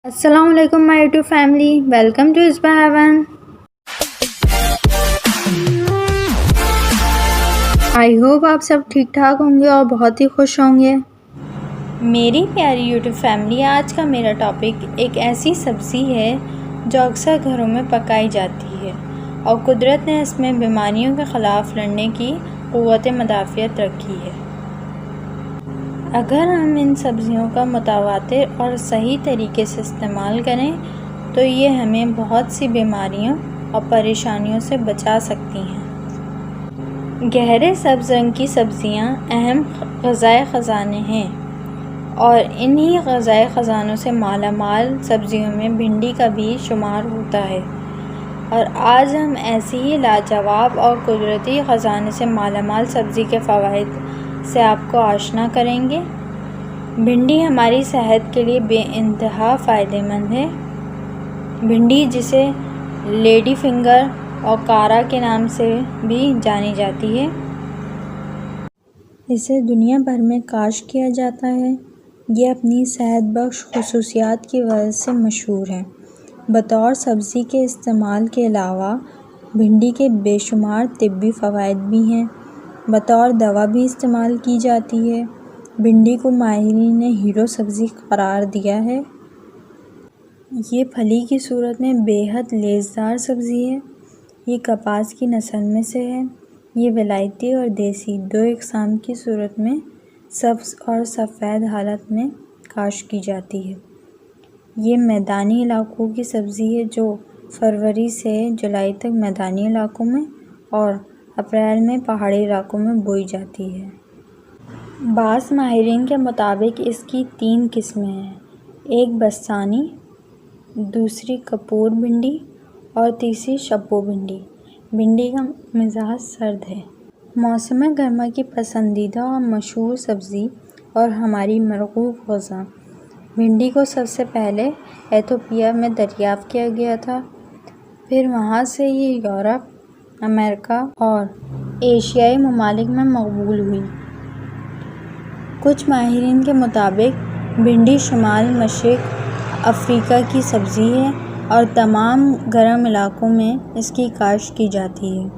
السلام علیکم my YouTube family, welcome to Asba haven. I hope آپ سب ٹھیک ٹھاک ہوں گے اور بہت ہی خوش ہوں گے۔ میری پیاری یوٹیوب فیملی، آج کا میرا ٹاپک ایک ایسی سبزی ہے جو اکثر گھروں میں پکائی جاتی ہے اور قدرت نے اس میں بیماریوں کے خلاف لڑنے کی قوت مدافعت رکھی ہے۔ اگر ہم ان سبزیوں کا متواتر اور صحیح طریقے سے استعمال کریں تو یہ ہمیں بہت سی بیماریوں اور پریشانیوں سے بچا سکتی ہیں۔ گہرے سبز رنگ کی سبزیاں اہم غذائی خزانے ہیں اور انہی غذائی خزانوں سے مالا مال سبزیوں میں بھنڈی کا بھی شمار ہوتا ہے، اور آج ہم ایسی ہی لاجواب اور قدرتی خزانے سے مالا مال سبزی کے فوائد سے آپ کو آشنا کریں گے۔ بھنڈی ہماری صحت کے لیے بے انتہا فائدہ مند ہے۔ بھنڈی جسے لیڈی فنگر اور کارا کے نام سے بھی جانی جاتی ہے، اسے دنیا بھر میں کاشت کیا جاتا ہے۔ یہ اپنی صحت بخش خصوصیات کی وجہ سے مشہور ہے۔ بطور سبزی کے استعمال کے علاوہ بھنڈی کے بے شمار طبی فوائد بھی ہیں۔ بطور دوا بھی استعمال کی جاتی ہے۔ بھنڈی کو ماہرین نے ہیرو سبزی قرار دیا ہے۔ یہ پھلی کی صورت میں بے حد لیسدار سبزی ہے۔ یہ کپاس کی نسل میں سے ہے۔ یہ ولائتی اور دیسی دو اقسام کی صورت میں سبز اور سفید حالت میں کاشت کی جاتی ہے۔ یہ میدانی علاقوں کی سبزی ہے جو فروری سے جولائی تک میدانی علاقوں میں اور اپریل میں پہاڑی علاقوں میں بوئی جاتی ہے۔ بعض ماہرین کے مطابق اس کی 3 قسمیں ہیں، ایک بستانی، دوسری کپور بھنڈی اور تیسری شبو بھنڈی۔ بھنڈی کا مزاج سرد ہے۔ موسم گرما کی پسندیدہ اور مشہور سبزی اور ہماری مرغوب غذا۔ بھنڈی کو سب سے پہلے ایتھوپیا میں دریافت کیا گیا تھا، پھر وہاں سے یہ یورپ، امریکہ اور ایشیائی ممالک میں مقبول ہوئی۔ کچھ ماہرین کے مطابق بھنڈی شمال مشرق افریقہ کی سبزی ہے اور تمام گرم علاقوں میں اس کی کاشت کی جاتی ہے۔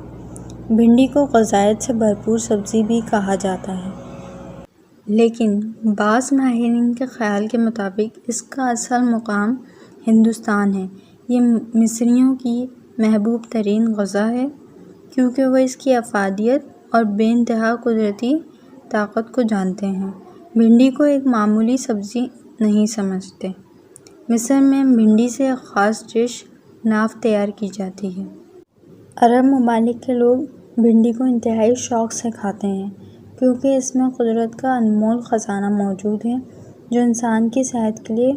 بھنڈی کو غذائیت سے بھرپور سبزی بھی کہا جاتا ہے، لیکن بعض ماہرین کے خیال کے مطابق اس کا اصل مقام ہندوستان ہے۔ یہ مصریوں کی محبوب ترین غذا ہے کیونکہ وہ اس کی افادیت اور بے انتہا قدرتی طاقت کو جانتے ہیں۔ بھنڈی کو ایک معمولی سبزی نہیں سمجھتے۔ مصر میں بھنڈی سے ایک خاص ڈش ناف تیار کی جاتی ہے۔ عرب ممالک کے لوگ بھنڈی کو انتہائی شوق سے کھاتے ہیں کیونکہ اس میں قدرت کا انمول خزانہ موجود ہے جو انسان کی صحت کے لیے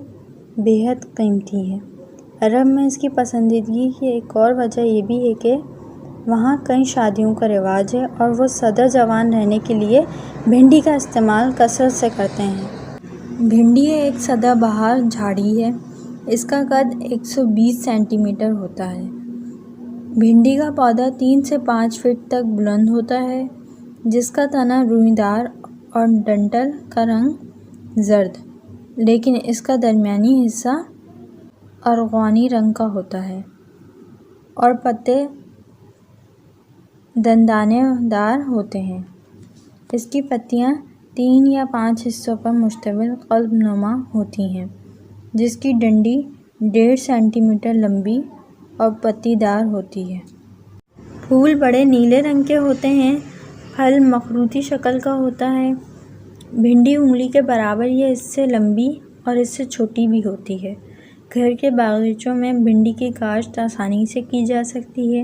بے حد قیمتی ہے۔ عرب میں اس کی پسندیدگی کی ایک اور وجہ یہ بھی ہے کہ وہاں کئی شادیوں کا رواج ہے اور وہ صدر جوان رہنے کے لیے بھنڈی کا استعمال کثرت سے کرتے ہیں۔ بھنڈی ایک سدا بہار جھاڑی ہے۔ اس کا قد 120 سینٹی میٹر ہوتا ہے۔ بھنڈی کا پودا 3 سے 5 فٹ تک بلند ہوتا ہے جس کا تنا روئی دار اور ڈنٹل کا رنگ زرد، لیکن اس کا درمیانی حصہ ارغوانی رنگ کا ہوتا ہے اور پتے دندانے دار ہوتے ہیں۔ اس کی پتیاں 3 یا 5 حصوں پر مشتمل قلب نما ہوتی ہیں جس کی ڈنڈی 1.5 سینٹی میٹر لمبی اور پتی دار ہوتی ہے۔ پھول بڑے نیلے رنگ کے ہوتے ہیں۔ پھل مخروطی شکل کا ہوتا ہے۔ بھنڈی انگلی کے برابر یا اس سے لمبی اور اس سے چھوٹی بھی ہوتی ہے۔ گھر کے باغیچوں میں بھنڈی کی کاشت آسانی سے کی جا سکتی ہے۔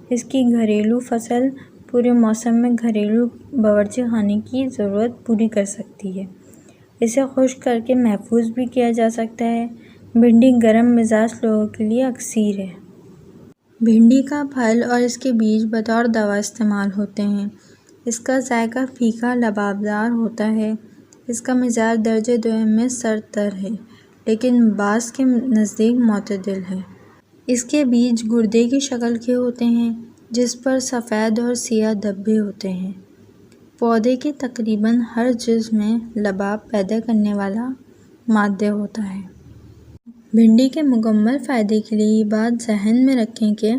اس کی گھریلو فصل پورے موسم میں گھریلو باورچی خانے کی ضرورت پوری کر سکتی ہے۔ اسے خشک کر کے محفوظ بھی کیا جا سکتا ہے۔ بھنڈی گرم مزاج لوگوں کے لیے اکثیر ہے۔ بھنڈی کا پھل اور اس کے بیج بطور دوا استعمال ہوتے ہیں۔ اس کا ذائقہ پھیکا لبابدار ہوتا ہے۔ اس کا مزاج درجہ دوم میں سرد تر ہے لیکن بعض کے نزدیک معتدل ہے۔ اس کے بیج گردے کی شکل کے ہوتے ہیں جس پر سفید اور سیاہ دھبے ہوتے ہیں۔ پودے کے تقریباً ہر جزو میں لباب پیدا کرنے والا مادہ ہوتا ہے۔ بھنڈی کے مکمل فائدے کے لیے یہ بات ذہن میں رکھیں کہ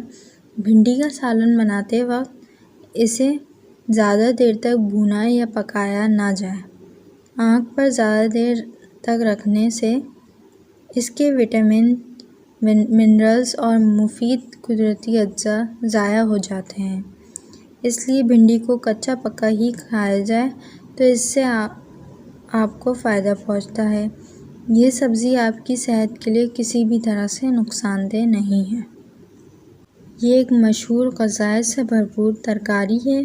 بھنڈی کا سالن بناتے وقت اسے زیادہ دیر تک بھونا یا پکایا نہ جائے۔ آنچ پر زیادہ دیر تک رکھنے سے اس کے وٹامن، منرلز اور مفید قدرتی اجزاء ضائع ہو جاتے ہیں۔ اس لیے بھنڈی کو کچا پکا ہی کھایا جائے تو اس سے آپ کو فائدہ پہنچتا ہے۔ یہ سبزی آپ کی صحت کے لیے کسی بھی طرح سے نقصان دہ نہیں ہے۔ یہ ایک مشہور غذائیت سے بھرپور ترکاری ہے۔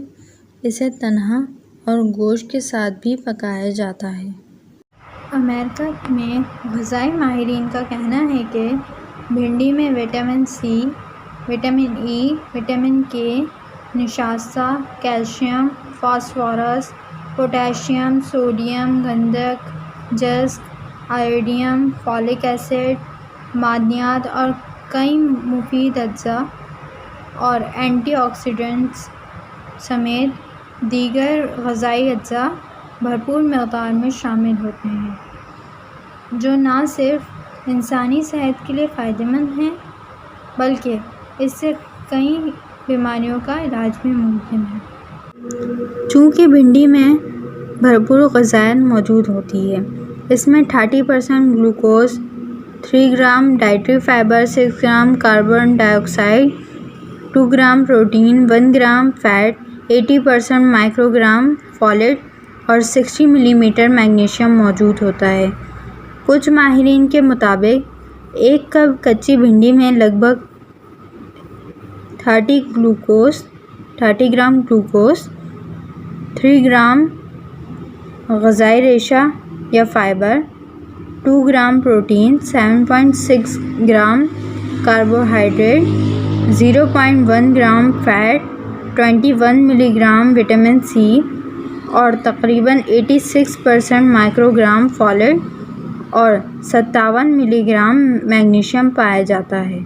اسے تنہا اور گوشت کے ساتھ بھی پکایا جاتا ہے۔ امریکہ میں غذائی ماہرین کا کہنا ہے کہ بھنڈی میں vitamin C, vitamin E, vitamin K, نشاستہ، کیلشیم، فاسفورس، پوٹاشیم، سوڈیم، گندھک، زنک، آئوڈین، فولک ایسڈ، معدنیات اور کئی مفید اجزاء اور اینٹی آکسیڈنٹس سمیت دیگر غذائی اجزاء بھرپور مقدار میں شامل ہوتے ہیں، جو نہ صرف انسانی صحت کے لیے فائدہ مند ہیں بلکہ اس سے کئی بیماریوں کا علاج بھی ممکن ہے۔ چونکہ بھنڈی میں بھرپور غذائیت موجود ہوتی ہے، اس میں 30% glucose, 3 gram dietary fibre, 6 gram carbon dioxide, 2 gram protein, 1 gram fat, 80% microgram folate اور 60 ملی میٹر میگنیشیم موجود ہوتا ہے۔ کچھ ماہرین کے مطابق ایک کپ کچی بھنڈی میں لگ بھگ 30 گرام گلوکوز، 3 گرام غذائی ریشہ یا fibre, 2 gram protein, 7.6 gram carbohydrate, 0.1 gram fat, 21 ملی گرام وٹامن سی اور تقریباً 86% مائکرو گرام فولیٹ اور 57 ملی گرام میگنیشیم پایا جاتا ہے۔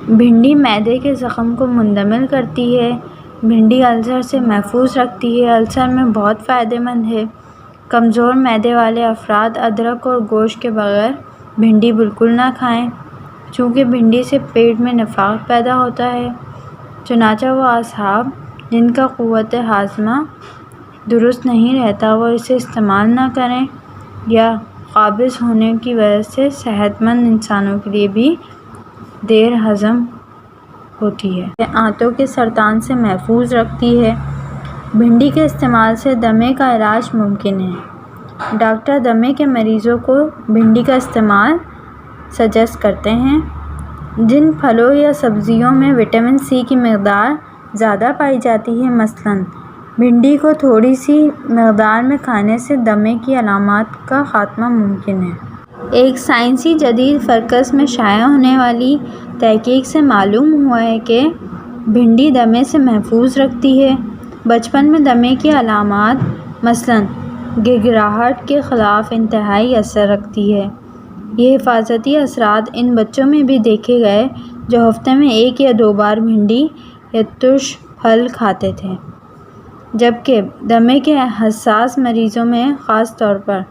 بھنڈی معدے کے زخم کو منجمد کرتی ہے۔ بھنڈی السر سے محفوظ رکھتی ہے۔ السر میں بہت فائدہ مند ہے۔ کمزور معدے والے افراد ادرک اور گوشت کے بغیر بھنڈی بالکل نہ کھائیں، چونکہ بھنڈی سے پیٹ میں نفاخ پیدا ہوتا ہے۔ چنانچہ وہ اصحاب جن کا قوت ہاضمہ درست نہیں رہتا وہ اسے استعمال نہ کریں، یا قابض ہونے کی وجہ سے صحت مند انسانوں کے لیے بھی دیر ہضم ہوتی ہے۔ یہ آنتوں کے سرطان سے محفوظ رکھتی ہے۔ بھنڈی کے استعمال سے دمے کا علاج ممکن ہے۔ ڈاکٹر دمے کے مریضوں کو بھنڈی کا استعمال سجیسٹ کرتے ہیں۔ جن پھلوں یا سبزیوں میں وٹامن سی کی مقدار زیادہ پائی جاتی ہے، مثلاً بھنڈی کو تھوڑی سی مقدار میں کھانے سے دمے کی علامات کا خاتمہ ممکن ہے۔ ایک سائنسی جدید فرکش میں شائع ہونے والی تحقیق سے معلوم ہوا ہے کہ بھنڈی دمے سے محفوظ رکھتی ہے۔ بچپن میں دمے کی علامات مثلاً گڑگڑاہٹ کے خلاف انتہائی اثر رکھتی ہے۔ یہ حفاظتی اثرات ان بچوں میں بھی دیکھے گئے جو ہفتے میں 1 یا 2 بار بھنڈی یا ترش پھل کھاتے تھے، جبکہ دمے کے حساس مریضوں میں خاص طور پر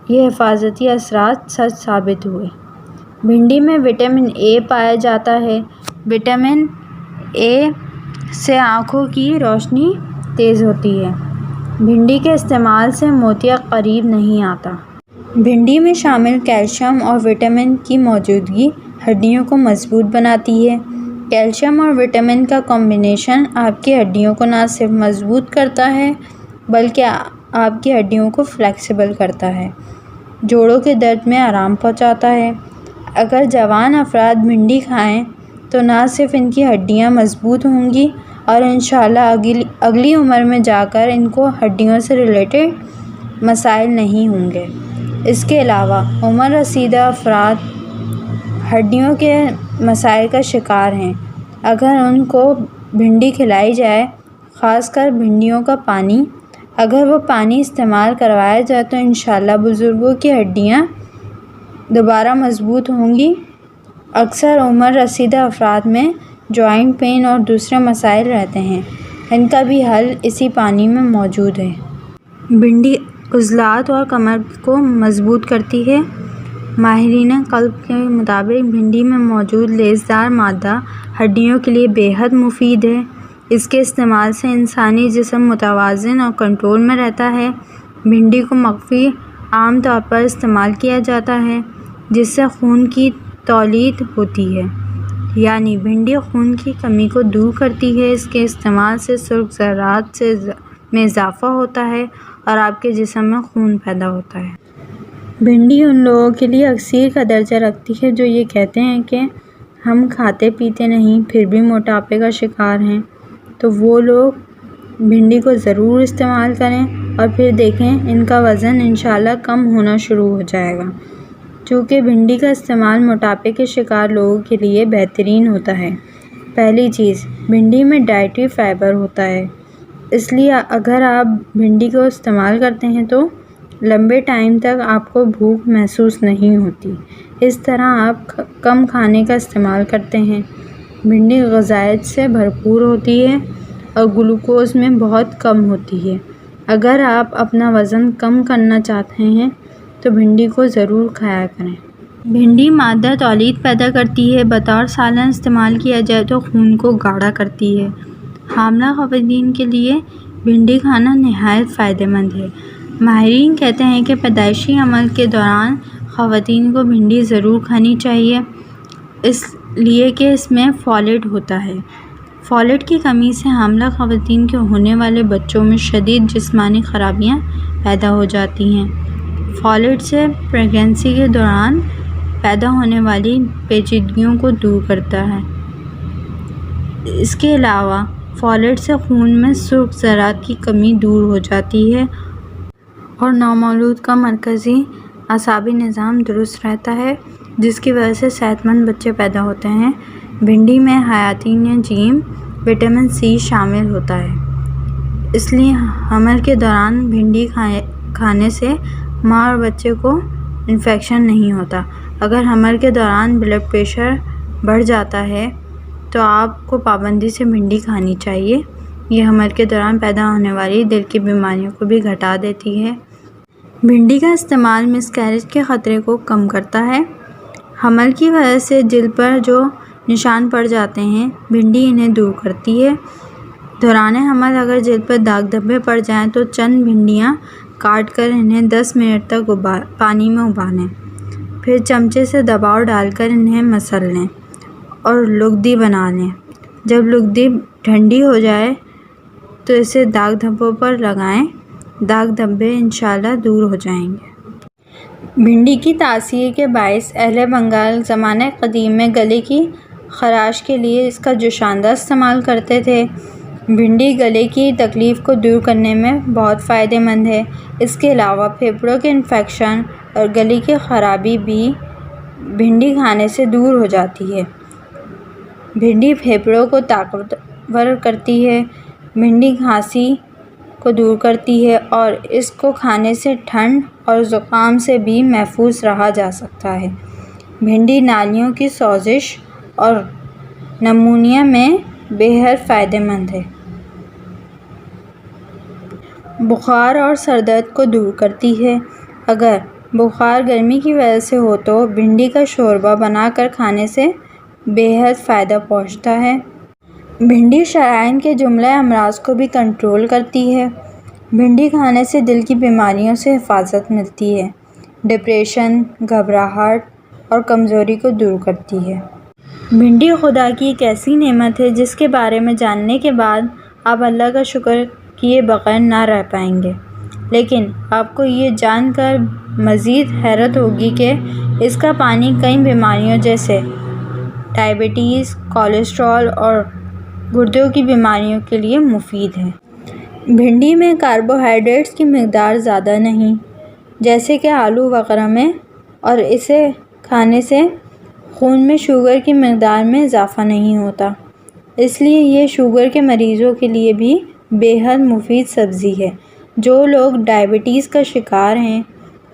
یہ حفاظتی اثرات سچ ثابت ہوئے۔ بھنڈی میں وٹامن اے پایا جاتا ہے۔ وٹامن اے سے آنکھوں کی روشنی تیز ہوتی ہے۔ بھنڈی کے استعمال سے موتیا قریب نہیں آتا۔ بھنڈی میں شامل کیلشیم اور وٹامن کی موجودگی ہڈیوں کو مضبوط بناتی ہے۔ کیلشیم اور وٹامن کا کمبینیشن آپ کی ہڈیوں کو نہ صرف مضبوط کرتا ہے بلکہ آپ کی ہڈیوں کو فلیکسیبل کرتا ہے، جوڑوں کے درد میں آرام پہنچاتا ہے۔ اگر جوان افراد بھنڈی کھائیں تو نہ صرف ان کی ہڈیاں مضبوط ہوں گی اور انشاءاللہ اگلی عمر میں جا کر ان کو ہڈیوں سے ریلیٹڈ مسائل نہیں ہوں گے۔ اس کے علاوہ عمر رسیدہ افراد ہڈیوں کے مسائل کا شکار ہیں۔ اگر ان کو بھنڈی کھلائی جائے، خاص کر بھنڈیوں کا پانی، اگر وہ پانی استعمال کروایا جائے تو انشاءاللہ بزرگوں کی ہڈیاں دوبارہ مضبوط ہوں گی۔ اکثر عمر رسیدہ افراد میں جوائنٹ پین اور دوسرے مسائل رہتے ہیں، ان کا بھی حل اسی پانی میں موجود ہے۔ بھنڈی عضلات اور کمر کو مضبوط کرتی ہے۔ ماہرین قلب کے مطابق بھنڈی میں موجود لیسدار مادہ ہڈیوں کے لیے بے حد مفید ہے۔ اس کے استعمال سے انسانی جسم متوازن اور کنٹرول میں رہتا ہے۔ بھنڈی کو مخفی عام طور پر استعمال کیا جاتا ہے جس سے خون کی تولید ہوتی ہے، یعنی بھنڈی خون کی کمی کو دور کرتی ہے۔ اس کے استعمال سے سرخ ذرات میں اضافہ ہوتا ہے اور آپ کے جسم میں خون پیدا ہوتا ہے۔ بھنڈی ان لوگوں کے لیے اکسیر کا درجہ رکھتی ہے جو یہ کہتے ہیں کہ ہم کھاتے پیتے نہیں پھر بھی موٹاپے کا شکار ہیں، تو وہ لوگ بھنڈی کو ضرور استعمال کریں اور پھر دیکھیں ان کا وزن انشاءاللہ کم ہونا شروع ہو جائے گا۔ چونکہ بھنڈی کا استعمال موٹاپے کے شکار لوگوں کے لیے بہترین ہوتا ہے۔ پہلی چیز، بھنڈی میں ڈائٹری فائبر ہوتا ہے، اس لیے اگر آپ بھنڈی کو استعمال کرتے ہیں تو لمبے ٹائم تک آپ کو بھوک محسوس نہیں ہوتی۔ اس طرح آپ کم کھانے کا استعمال کرتے ہیں۔ بھنڈی غذائیت سے بھرپور ہوتی ہے اور گلوکوز میں بہت کم ہوتی ہے۔ اگر آپ اپنا وزن کم کرنا چاہتے ہیں تو بھنڈی کو ضرور کھایا کریں۔ بھنڈی مادہ تولید پیدا کرتی ہے۔ بطور سالن استعمال کیا جائے تو خون کو گاڑھا کرتی ہے۔ حاملہ خواتین کے لیے بھنڈی کھانا نہایت فائدہ مند ہے۔ ماہرین کہتے ہیں کہ پیدائشی عمل کے دوران خواتین کو بھنڈی ضرور کھانی چاہیے، اس لیے کہ اس میں فولیٹ ہوتا ہے۔ فولیٹ کی کمی سے حاملہ خواتین کے ہونے والے بچوں میں شدید جسمانی خرابیاں پیدا ہو جاتی ہیں۔ فولیٹ سے پریگنینسی کے دوران پیدا ہونے والی پیچیدگیوں کو دور کرتا ہے۔ اس کے علاوہ فولیٹ سے خون میں سرخ ذرات کی کمی دور ہو جاتی ہے اور نومولود کا مرکزی اعصابی نظام درست رہتا ہے، جس کی وجہ سے صحت مند بچے پیدا ہوتے ہیں۔ بھنڈی میں حیاتیاتی جیم وٹامن سی شامل ہوتا ہے، اس لیے حمل کے دوران بھنڈی کھانے سے ماں اور بچے کو انفیکشن نہیں ہوتا۔ اگر حمل کے دوران بلڈ پریشر بڑھ جاتا ہے تو آپ کو پابندی سے بھنڈی کھانی چاہیے۔ یہ حمل کے دوران پیدا ہونے والی دل کی بیماریوں کو بھی گھٹا دیتی ہے۔ بھنڈی کا استعمال مسکیریج کے خطرے کو کم کرتا ہے۔ حمل کی وجہ سے جلد پر جو نشان پڑ جاتے ہیں، بھنڈی انہیں دور کرتی ہے۔ دوران حمل اگر جلد پر داغ دھبے پڑ جائیں تو چند بھنڈیاں کاٹ کر انہیں 10 منٹ تک پانی میں ابالیں، پھر چمچے سے دباؤ ڈال کر انہیں مسل لیں اور لگدی بنا لیں۔ جب لگدی ٹھنڈی ہو جائے تو اسے داغ دھبوں پر لگائیں، داغ دھبے انشاءاللہ دور ہو جائیں گے۔ بھنڈی کی تاثیر کے باعث اہل بنگال زمانہ قدیم میں گلے کی خراش کے لیے اس کا جوشاندہ استعمال کرتے تھے۔ بھنڈی گلے کی تکلیف کو دور کرنے میں بہت فائدہ مند ہے۔ اس کے علاوہ پھیپھڑوں کے انفیکشن اور گلے کی خرابی بھی بھنڈی کھانے سے دور ہو جاتی ہے۔ بھنڈی پھیپھڑوں کو طاقتور کرتی ہے۔ بھنڈی کھانسی کو دور کرتی ہے اور اس کو کھانے سے ٹھنڈ اور زکام سے بھی محفوظ رہا جا سکتا ہے۔ بھنڈی نالیوں کی سوزش اور نمونیا میں بے حد فائدہ مند ہے۔ بخار اور سر درد کو دور کرتی ہے۔ اگر بخار گرمی کی وجہ سے ہو تو بھنڈی کا شوربہ بنا کر کھانے سے بے حد فائدہ پہنچتا ہے۔ بھنڈی شرائین کے جملہ امراض کو بھی کنٹرول کرتی ہے۔ بھنڈی کھانے سے دل کی بیماریوں سے حفاظت ملتی ہے۔ ڈپریشن، گھبراہٹ اور کمزوری کو دور کرتی ہے۔ بھنڈی خدا کی ایک ایسی نعمت ہے جس کے بارے میں جاننے کے بعد آپ اللہ کا شکر کیے بغیر نہ رہ پائیں گے، لیکن آپ کو یہ جان کر مزید حیرت ہوگی کہ اس کا پانی کئی بیماریوں جیسے ڈائبٹیز، کولیسٹرول اور گردوں کی بیماریوں کے لیے مفید ہے۔ بھنڈی میں کاربوہائیڈریٹس کی مقدار زیادہ نہیں، جیسے کہ آلو وغیرہ میں، اور اسے کھانے سے خون میں شوگر کی مقدار میں اضافہ نہیں ہوتا، اس لیے یہ شوگر کے مریضوں کے لیے بھی بے حد مفید سبزی ہے۔ جو لوگ ڈائبٹیز کا شکار ہیں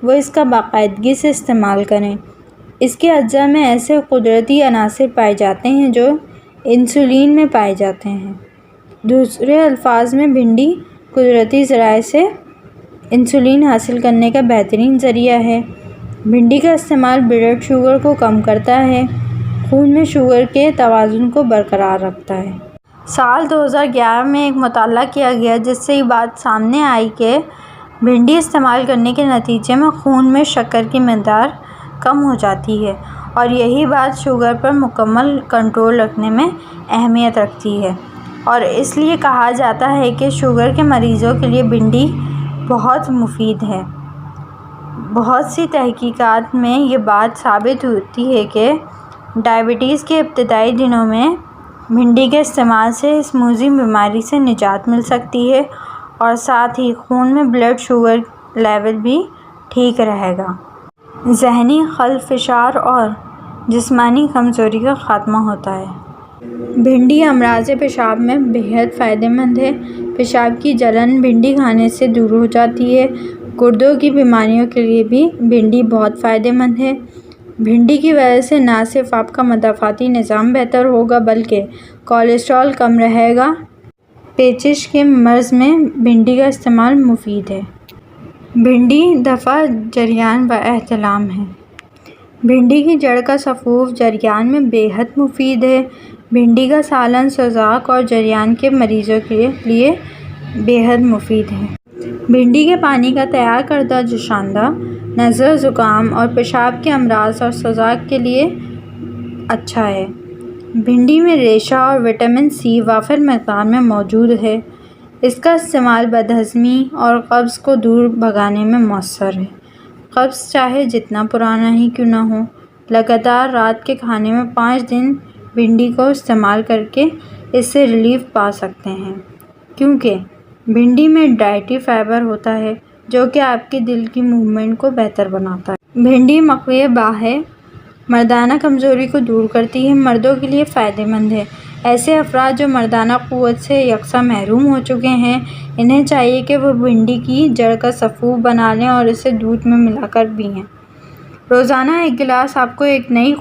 وہ اس کا باقاعدگی سے استعمال کریں۔ اس کے اجزاء میں ایسے قدرتی عناصر پائے جاتے ہیں جو انسولین میں پائے جاتے ہیں۔ دوسرے الفاظ میں بھنڈی قدرتی ذرائع سے انسولین حاصل کرنے کا بہترین ذریعہ ہے۔ بھنڈی کا استعمال بلڈ شوگر کو کم کرتا ہے، خون میں شوگر کے توازن کو برقرار رکھتا ہے۔ سال 2011 میں ایک مطالعہ کیا گیا جس سے یہ بات سامنے آئی کہ بھنڈی استعمال کرنے کے نتیجے میں خون میں شکر کی مقدار کم ہو جاتی ہے، اور یہی بات شوگر پر مکمل کنٹرول رکھنے میں اہمیت رکھتی ہے، اور اس لیے کہا جاتا ہے کہ شوگر کے مریضوں کے لیے بھنڈی بہت مفید ہے۔ بہت سی تحقیقات میں یہ بات ثابت ہوتی ہے کہ ڈائبٹیز کے ابتدائی دنوں میں بھنڈی کے استعمال سے اس موذی بیماری سے نجات مل سکتی ہے، اور ساتھ ہی خون میں بلڈ شوگر لیول بھی ٹھیک رہے گا۔ ذہنی خلل، فشار اور جسمانی کمزوری کا خاتمہ ہوتا ہے۔ بھنڈی امراض پیشاب میں بہت فائدہ مند ہے۔ پیشاب کی جلن بھنڈی کھانے سے دور ہو جاتی ہے۔ گردوں کی بیماریوں کے لیے بھی بھنڈی بہت فائدہ مند ہے۔ بھنڈی کی وجہ سے نہ صرف آپ کا مدافعتی نظام بہتر ہوگا بلکہ کولیسٹرول کم رہے گا۔ پیچش کے مرض میں بھنڈی کا استعمال مفید ہے۔ بھنڈی دفع، جریان و احتلام ہے۔ بھنڈی کی جڑ کا سفوف جریان میں بے حد مفید ہے۔ بھنڈی کا سالن سوزاک اور جریان کے مریضوں کے لیے بے حد مفید ہے۔ بھنڈی کے پانی کا تیار کردہ جوشاندہ نزلہ، زکام اور پیشاب کے امراض اور سوزاک کے لیے اچھا ہے۔ بھنڈی میں ریشہ اور وٹامن سی وافر مقدار میں موجود ہے۔ اس کا استعمال بدہضمی اور قبض کو دور بھگانے میں مؤثر ہے۔ قبض چاہے جتنا پرانا ہی کیوں نہ ہو، لگاتار رات کے کھانے میں 5 دن بھنڈی کو استعمال کرکے اس سے ریلیف پا سکتے ہیں، کیونکہ بھنڈی میں ڈائٹری فائبر ہوتا ہے جو کہ آپ کے دل کی موومنٹ کو بہتر بناتا ہے۔ بھنڈی مقوی باہ ہے، مردانہ کمزوری کو دور کرتی ہے، مردوں کے لیے فائدہ مند ہے۔ ایسے افراد جو مردانہ قوت سے یکساں محروم ہو چکے ہیں، انہیں چاہیے کہ وہ بھنڈی کی جڑ کا سفوف بنا لیں اور اسے دودھ میں ملا کر پئیں۔ روزانہ ایک گلاس آپ کو ایک نئی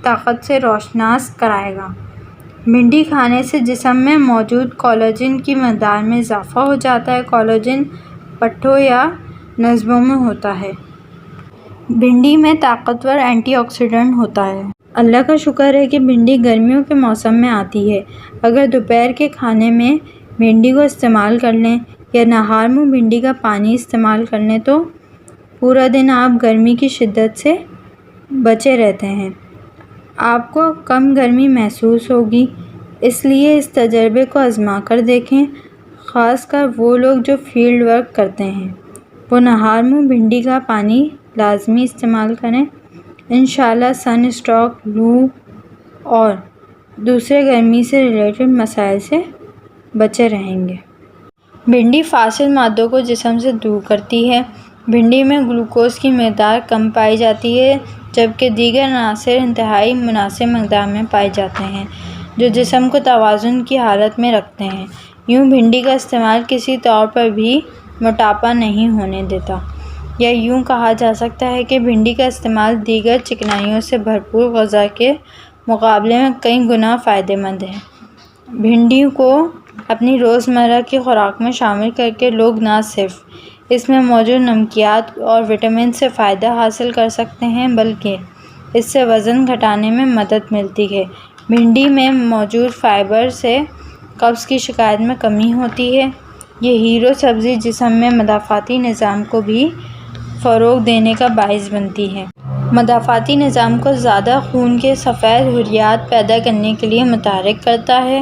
طاقت سے روشناس کرائے گا۔ بھنڈی کھانے سے جسم میں موجود کولاجن کی مقدار میں اضافہ ہو جاتا ہے۔ کولاجن پٹھوں یا نسوں میں ہوتا ہے۔ بھنڈی میں طاقتور اینٹی آکسیڈنٹ ہوتا ہے۔ اللہ کا شکر ہے کہ بھنڈی گرمیوں کے موسم میں آتی ہے۔ اگر دوپہر کے کھانے میں بھنڈی کو استعمال کر لیں یا نہار منہ بھنڈی کا پانی استعمال کر لیں تو پورا دن آپ گرمی کی شدت سے بچے رہتے ہیں۔ آپ کو کم گرمی محسوس ہوگی، اس لیے اس تجربے کو آزما کر دیکھیں۔ خاص کر وہ لوگ جو فیلڈ ورک کرتے ہیں، وہ نہار منہ بھنڈی کا پانی لازمی استعمال کریں۔ انشاءاللہ سن اسٹروک، لو اور دوسرے گرمی سے ریلیٹڈ مسائل سے بچے رہیں گے۔ بھنڈی فاسد مادوں کو جسم سے دور کرتی ہے۔ بھنڈی میں گلوکوز کی مقدار کم پائی جاتی ہے، جبکہ دیگر عناصر انتہائی مناسب مقدار میں پائے جاتے ہیں جو جسم کو توازن کی حالت میں رکھتے ہیں۔ یوں بھنڈی کا استعمال کسی طور پر بھی موٹاپا نہیں ہونے دیتا، یا یوں کہا جا سکتا ہے کہ بھنڈی کا استعمال دیگر چکنائیوں سے بھرپور غذا کے مقابلے میں کئی گنا فائدہ مند ہے۔ بھنڈی کو اپنی روزمرہ کی خوراک میں شامل کرکے لوگ نہ صرف اس میں موجود نمکیات اور وٹامن سے فائدہ حاصل کر سکتے ہیں بلکہ اس سے وزن گھٹانے میں مدد ملتی ہے۔ بھنڈی میں موجود فائبر سے قبض کی شکایت میں کمی ہوتی ہے۔ یہ ہیرو سبزی جسم میں مدافعتی نظام کو بھی فروغ دینے کا باعث بنتی ہے۔ مدافعتی نظام کو زیادہ خون کے سفید حریات پیدا کرنے کے لیے متحرک کرتا ہے۔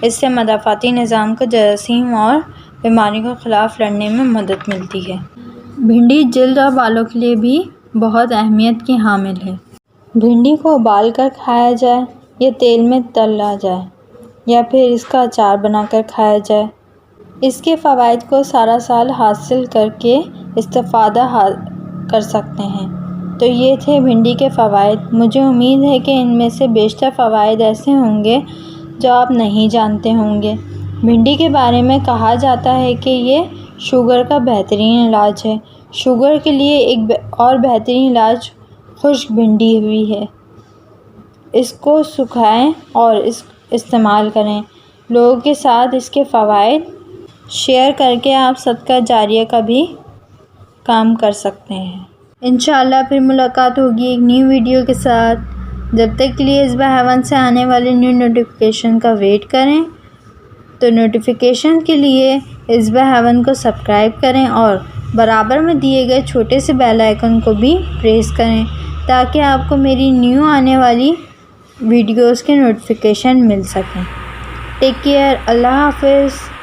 اس سے مدافعتی نظام کو جراثیم اور بیماریوں کے خلاف لڑنے میں مدد ملتی ہے۔ بھنڈی جلد اور بالوں کے لیے بھی بہت اہمیت کی حامل ہے۔ بھنڈی کو ابال کر کھایا جائے یا تیل میں تلا جائے یا پھر اس کا اچار بنا کر کھایا جائے، اس کے فوائد کو سارا سال حاصل کرکے استفادہ کر سکتے ہیں۔ تو یہ تھے بھنڈی کے فوائد۔ مجھے امید ہے کہ ان میں سے بیشتر فوائد ایسے ہوں گے جو آپ نہیں جانتے ہوں گے۔ بھنڈی کے بارے میں کہا جاتا ہے کہ یہ شوگر کا بہترین علاج ہے۔ شوگر کے لیے ایک اور بہترین علاج خشک بھنڈی بھی ہے۔ اس کو سکھائیں اور استعمال کریں۔ لوگوں کے ساتھ اس کے فوائد شیئر کرکے آپ صدقہ جاریہ کا بھی کام کر سکتے ہیں۔ انشاءاللہ پھر ملاقات ہوگی ایک نیو ویڈیو کے ساتھ۔ جب تک کے لیے اصباح ہیون سے آنے والے نیو نوٹیفیکیشن کا ویٹ کریں، تو نوٹیفیکیشن کے لیے اصباح ہیون کو سبسکرائب کریں اور برابر میں دیے گئے چھوٹے سے بیل آئیکن کو بھی پریس کریں تاکہ آپ کو میری نیو آنے والی ویڈیوز کے نوٹیفیکیشن مل سکیں۔ ٹیک کیئر، اللہ حافظ۔